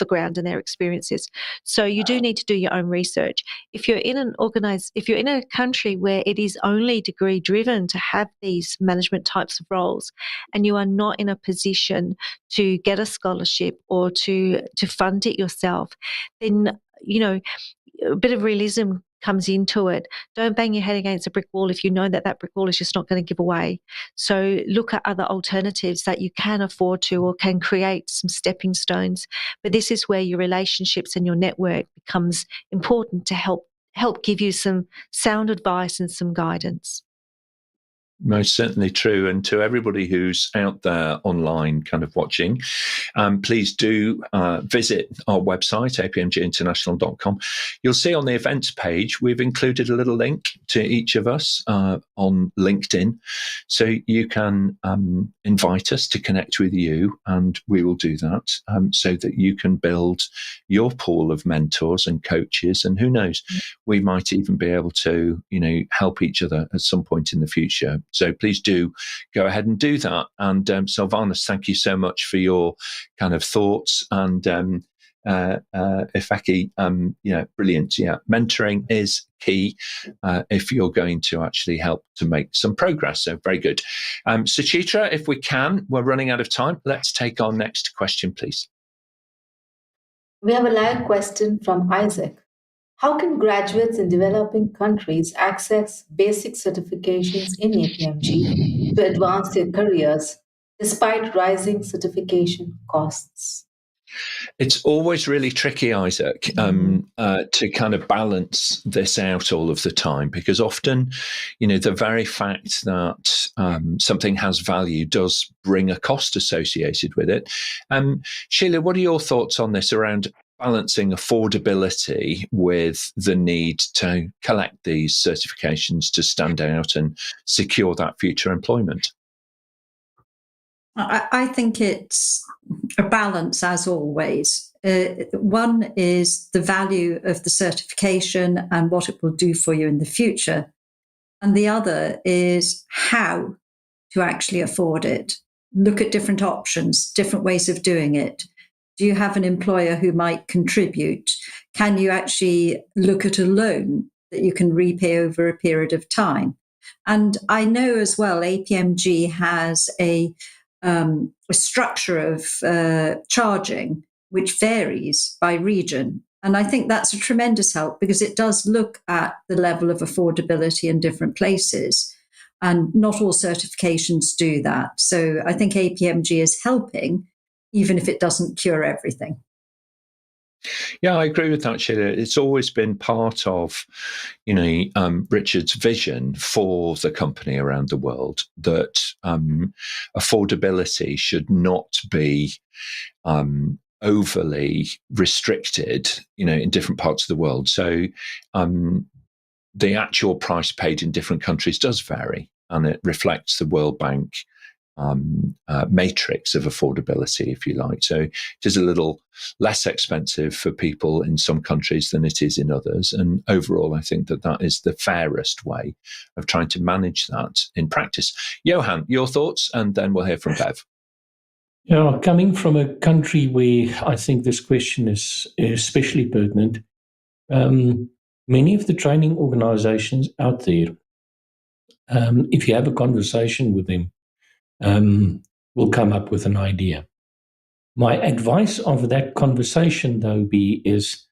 [SPEAKER 2] ground and their experiences. So you do need to do your own research. If you're in a country where it is only degree driven to have these management types of roles, and you are not in a position to get a scholarship or to fund it yourself, then a bit of realism comes into it. Don't bang your head against a brick wall if you know that brick wall is just not going to give away. So look at other alternatives that you can afford to, or can create some stepping stones. But this is where your relationships and your network becomes important to help give you some sound advice and some guidance.
[SPEAKER 1] Most certainly true. And to everybody who's out there online kind of watching, please do visit our website, apmginternational.com. You'll see on the events page, we've included a little link to each of us on LinkedIn. So you can invite us to connect with you, and we will do that so that you can build your pool of mentors and coaches. And who knows, we might even be able to, help each other at some point in the future. So please do go ahead and do that. And Sylvanus, thank you so much for your kind of thoughts. And Ifeki, brilliant. Yeah, mentoring is key if you're going to actually help to make some progress. So very good. Suchitra, if we can, we're running out of time. Let's take our next question, please.
[SPEAKER 6] We have a live question from Isaac. How can graduates in developing countries access basic certifications in APMG to advance their careers despite rising certification costs?
[SPEAKER 1] It's always really tricky, Isaac, to kind of balance this out all of the time, because often, the very fact that something has value does bring a cost associated with it. Sheila, what are your thoughts on this around balancing affordability with the need to collect these certifications to stand out and secure that future employment?
[SPEAKER 3] I think it's a balance, as always. One is the value of the certification and what it will do for you in the future. And the other is how to actually afford it. Look at different options, different ways of doing it. Do you have an employer who might contribute? Can you actually look at a loan that you can repay over a period of time? And I know as well, APMG has a structure of charging which varies by region. And I think that's a tremendous help, because it does look at the level of affordability in different places. And not all certifications do that. So I think APMG is helping, even if it doesn't cure everything.
[SPEAKER 1] Yeah, I agree with that, Sheila. It's always been part of, Richard's vision for the company around the world that affordability should not be overly restricted, in different parts of the world. So the actual price paid in different countries does vary, and it reflects the World Bank matrix of affordability, if you like. So it is a little less expensive for people in some countries than it is in others. And overall, I think that is the fairest way of trying to manage that in practice. Johann, your thoughts, and then we'll hear from Bev.
[SPEAKER 4] Yeah, coming from a country where I think this question is especially pertinent, many of the training organizations out there, if you have a conversation with them, will come up with an idea. My advice of that conversation, though, is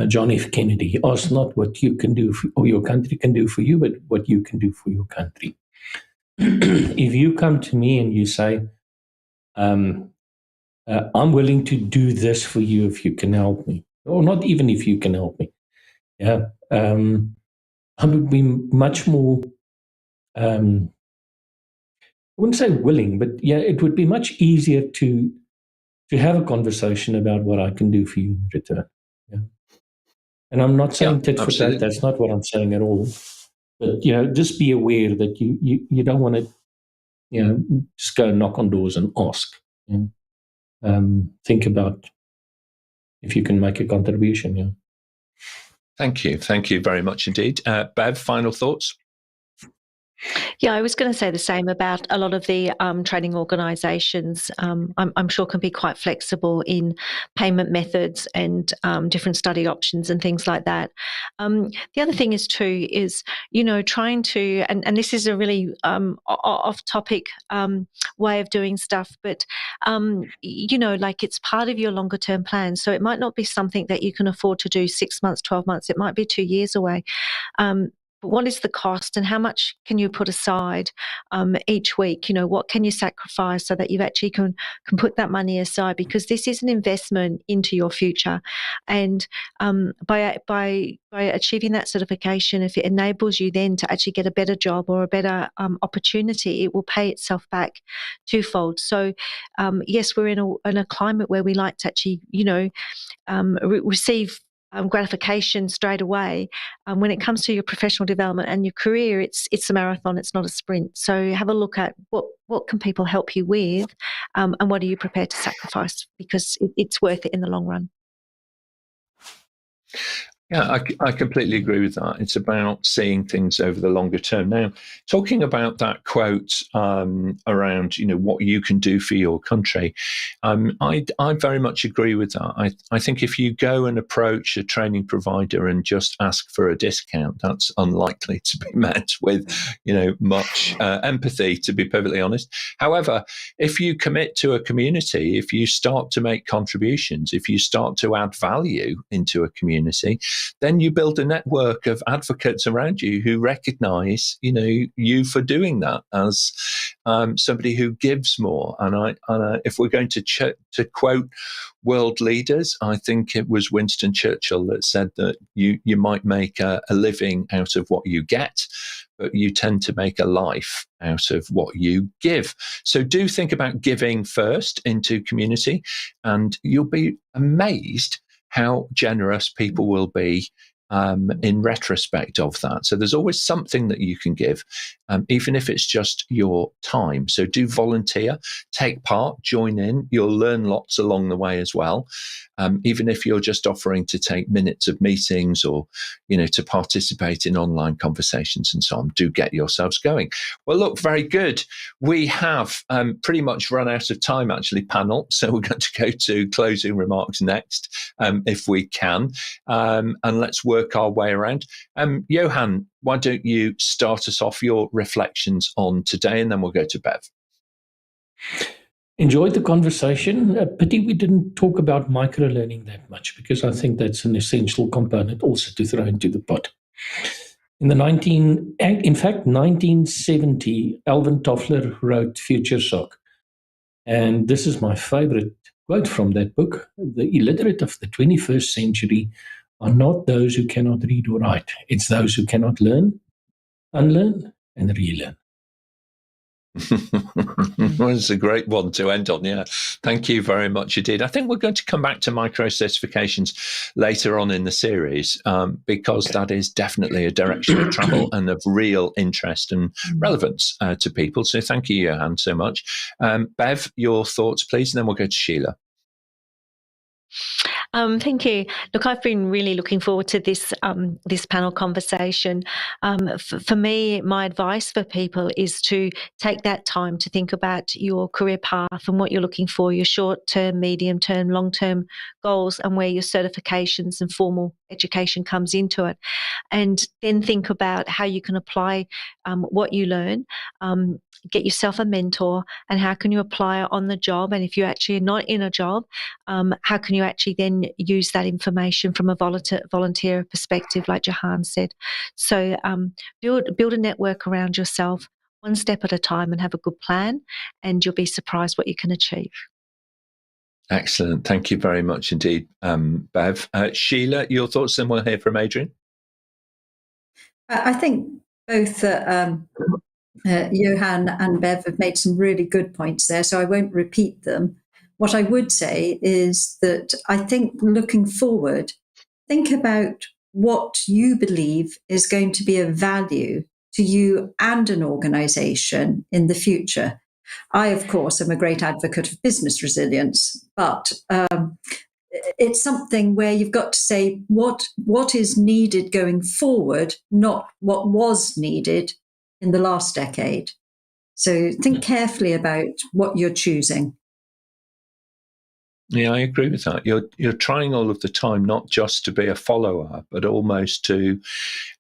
[SPEAKER 4] John F. Kennedy: ask not what you can do or your country can do for you, but what you can do for your country. If you come to me and you say, I'm willing to do this for you if you can help me, or not even if you can help me, I would be much more, I wouldn't say willing, but it would be much easier to have a conversation about what I can do for you in return. Yeah. And I'm not saying tit for tat. That's not what I'm saying at all. But just be aware that you don't want to just go knock on doors and ask. Think about if you can make a contribution. Yeah.
[SPEAKER 1] Thank you very much indeed. Bev, final thoughts?
[SPEAKER 2] Yeah, I was going to say the same about a lot of the training organisations. I'm sure can be quite flexible in payment methods and different study options and things like that. The other thing is trying to, and this is a really off-topic way of doing stuff, but like it's part of your longer-term plan. So it might not be something that you can afford to do 6 months, 12 months. It might be 2 years away. But what is the cost and how much can you put aside each week? What can you sacrifice so that you actually can put that money aside? Because this is an investment into your future. And by achieving that certification, if it enables you then to actually get a better job or a better opportunity, it will pay itself back twofold. So yes, we're in a climate where we like to actually, receive gratification straight away. When it comes to your professional development and your career, it's a marathon, it's not a sprint. So have a look at what can people help you with, and what are you prepared to sacrifice, because it's worth it in the long run.
[SPEAKER 1] Yeah, I completely agree with that. It's about seeing things over the longer term. Now, talking about that quote around, what you can do for your country, I very much agree with that. I think if you go and approach a training provider and just ask for a discount, that's unlikely to be met with, much empathy, to be perfectly honest. However, if you commit to a community, if you start to make contributions, if you start to add value into a community, then you build a network of advocates around you who recognize, you for doing that as somebody who gives more. And if we're going to quote world leaders, I think it was Winston Churchill that said that you might make a living out of what you get, but you tend to make a life out of what you give. So do think about giving first into community, and you'll be amazed how generous people will be in retrospect of that. So there's always something that you can give, even if it's just your time. So do volunteer, take part, join in. You'll learn lots along the way as well. Even if you're just offering to take minutes of meetings or, to participate in online conversations and so on, do get yourselves going. Well, look, very good. We have pretty much run out of time, actually, panel. So we're going to go to closing remarks next, if we can. And let's work our way around. Johann, why don't you start us off, your reflections on today, and then we'll go to Bev.
[SPEAKER 4] Enjoyed the conversation. Pity we didn't talk about microlearning that much, because I think that's an essential component also to throw into the pot. In 1970, Alvin Toffler wrote Future Shock. And this is my favorite quote from that book: "The illiterate of the 21st century are not those who cannot read or write. It's those who cannot learn, unlearn, and relearn."
[SPEAKER 1] Well, it's a great one to end on. Yeah, thank you very much indeed. I think we're going to come back to micro certifications later on in the series because that is definitely a direction of travel and of real interest and relevance to people. So thank you, Johann, so much. Bev, your thoughts, please, and then we'll go to Sheila.
[SPEAKER 2] Thank you. Look, I've been really looking forward to this this panel conversation. For me, my advice for people is to take that time to think about your career path and what you're looking for, your short-term, medium-term, long-term goals, and where your certifications and formal education comes into it. And then think about how you can apply what you learn. Get yourself a mentor, and how can you apply it on the job? And if you're actually not in a job, how can you actually then use that information from a volunteer perspective, like Johann said? So build a network around yourself, one step at a time, and have a good plan, and you'll be surprised what you can achieve.
[SPEAKER 1] Excellent. Thank you very much indeed, Bev. Sheila, your thoughts, then we'll hear from Adrian.
[SPEAKER 3] I think both Johann and Bev have made some really good points there, so I won't repeat them. What I would say is that I think looking forward, think about what you believe is going to be of value to you and an organisation in the future. I, of course, am a great advocate of business resilience, but it's something where you've got to say what is needed going forward, not what was needed in the last decade. So think carefully about what you're choosing.
[SPEAKER 1] Yeah, I agree with that. You're trying all of the time, not just to be a follower, but almost to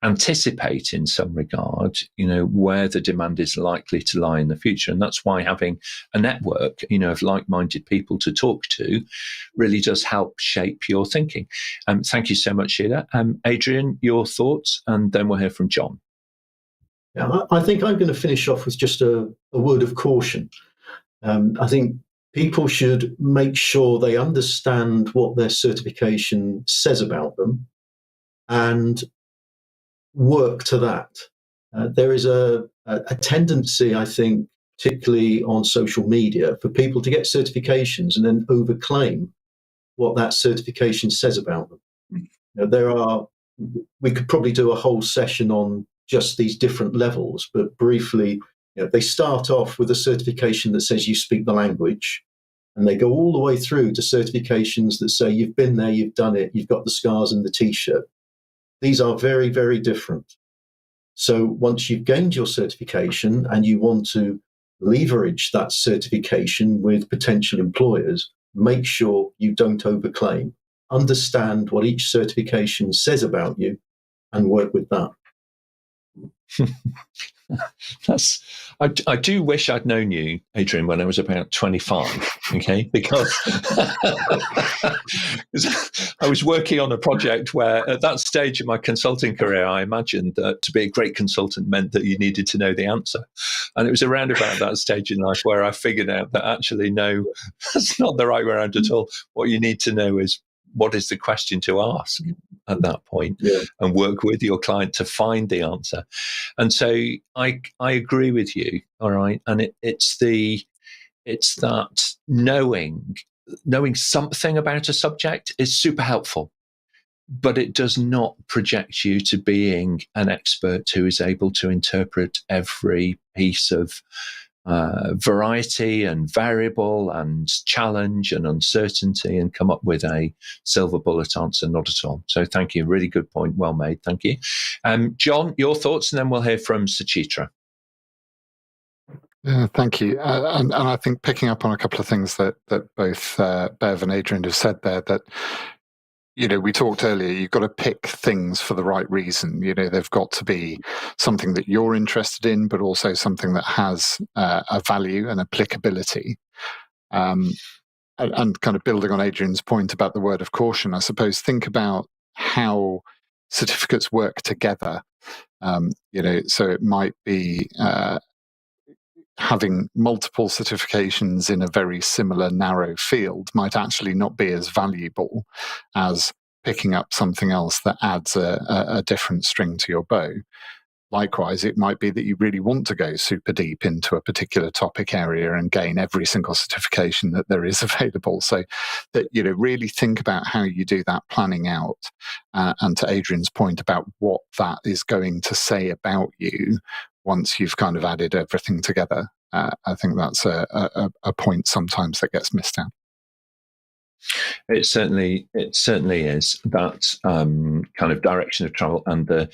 [SPEAKER 1] anticipate in some regard, where the demand is likely to lie in the future. And that's why having a network, of like-minded people to talk to really does help shape your thinking. Thank you so much, Sheila. Adrian, your thoughts, and then we'll hear from John.
[SPEAKER 5] Yeah, I think I'm going to finish off with just a word of caution. I think people should make sure they understand what their certification says about them and work to that. There is a tendency, I think, particularly on social media, for people to get certifications and then overclaim what that certification says about them. We could probably do a whole session on just these different levels, but briefly, they start off with a certification that says you speak the language, and they go all the way through to certifications that say you've been there, you've done it, you've got the scars and the T-shirt. These are very, very different. So once you've gained your certification and you want to leverage that certification with potential employers, make sure you don't overclaim. Understand what each certification says about you and work with that.
[SPEAKER 1] I do wish I'd known you, Adrian, when I was about 25, okay? Because I was working on a project where at that stage of my consulting career, I imagined that to be a great consultant meant that you needed to know the answer. And it was around about that stage in life where I figured out that actually, no, that's not the right way around at all. What you need to know is what is the question to ask at that point, and work with your client to find the answer. And so I agree with you, all right? And it's that knowing something about a subject is super helpful, but it does not project you to being an expert who is able to interpret every piece of variety and variable and challenge and uncertainty and come up with a silver bullet answer. Not at all. So thank you. Really good point. Well made. Thank you. John, your thoughts, and then we'll hear from Suchitra.
[SPEAKER 7] Thank you. And I think picking up on a couple of things that both Bev and Adrian have said there, that we talked earlier, you've got to pick things for the right reason. They've got to be something that you're interested in, but also something that has a value and applicability. And kind of building on Adrian's point about the word of caution, I suppose, think about how certificates work together. So it might be having multiple certifications in a very similar narrow field might actually not be as valuable as picking up something else that adds a different string to your bow. Likewise, it might be that you really want to go super deep into a particular topic area and gain every single certification that there is available. So that, really think about how you do that planning out. And to Adrian's point about what that is going to say about you once you've kind of added everything together. I think that's a point sometimes that gets missed out.
[SPEAKER 1] It certainly is that kind of direction of travel and the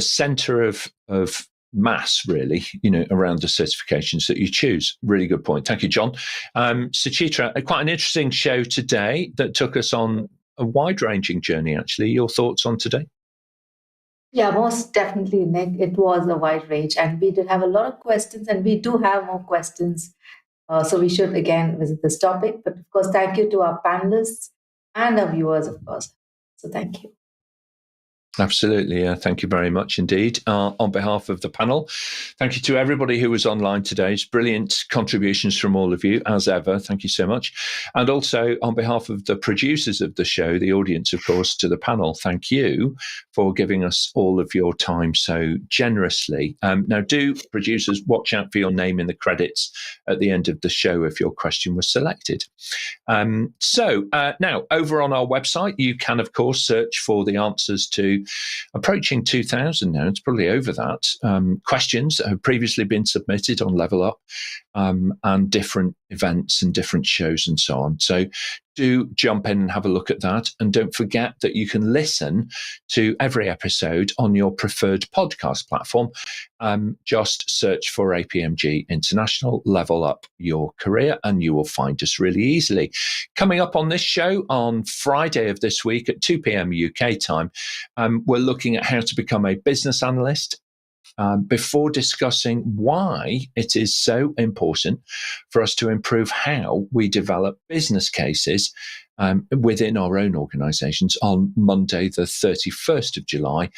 [SPEAKER 1] center of mass, really, around the certifications that you choose. Really good point. Thank you, John. Suchitra, quite an interesting show today that took us on a wide-ranging journey, actually. Your thoughts on today?
[SPEAKER 6] Yeah, most definitely, Nick. It was a wide range, and we did have a lot of questions, and we do have more questions. So we should, again, visit this topic. But, of course, thank you to our panelists and our viewers, of course. So thank you.
[SPEAKER 1] Absolutely. Thank you very much indeed. On behalf of the panel, thank you to everybody who was online today. It's brilliant contributions from all of you, as ever. Thank you so much. And also on behalf of the producers of the show, the audience, of course, to the panel, thank you for giving us all of your time so generously. Now, do producers watch out for your name in the credits at the end of the show if your question was selected. So now, over on our website, you can, of course, search for the answers to approaching 2,000 now. It's probably over that. Questions that have previously been submitted on Level Up and different events and different shows and so on. So do jump in and have a look at that. And don't forget that you can listen to every episode on your preferred podcast platform. Just search for APMG International, Level Up Your Career, and you will find us really easily. Coming up on this show on Friday of this week at 2 p.m. UK time, we're looking at how to become a business analyst. Before discussing why it is so important for us to improve how we develop business cases within our own organisations on Monday, the 31st of July.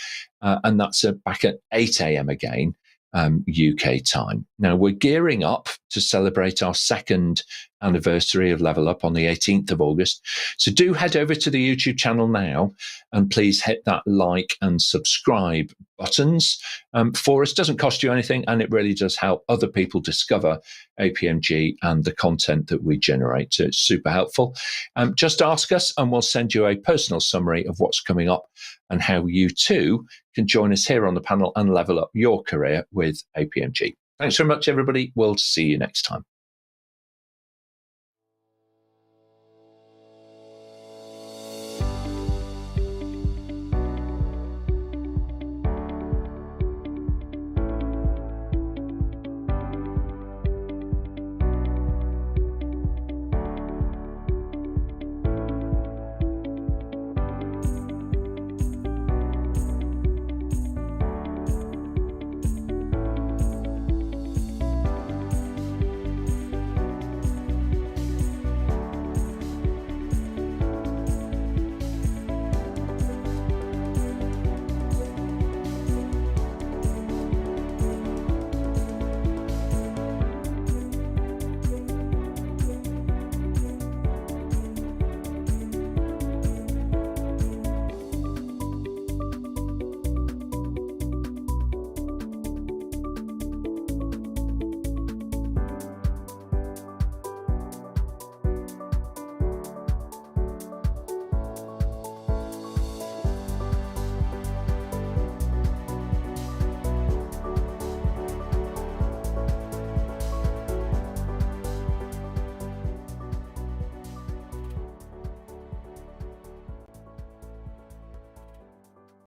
[SPEAKER 1] And that's back at 8 a.m. again, UK time. Now, we're gearing up to celebrate our second anniversary of Level Up on the 18th of August. So do head over to the YouTube channel now and please hit that like and subscribe buttons for us. Doesn't cost you anything, and it really does help other people discover APMG and the content that we generate. So it's super helpful. Just ask us and we'll send you a personal summary of what's coming up and how you too can join us here on the panel and level up your career with APMG. Thanks very much, everybody. We'll see you next time.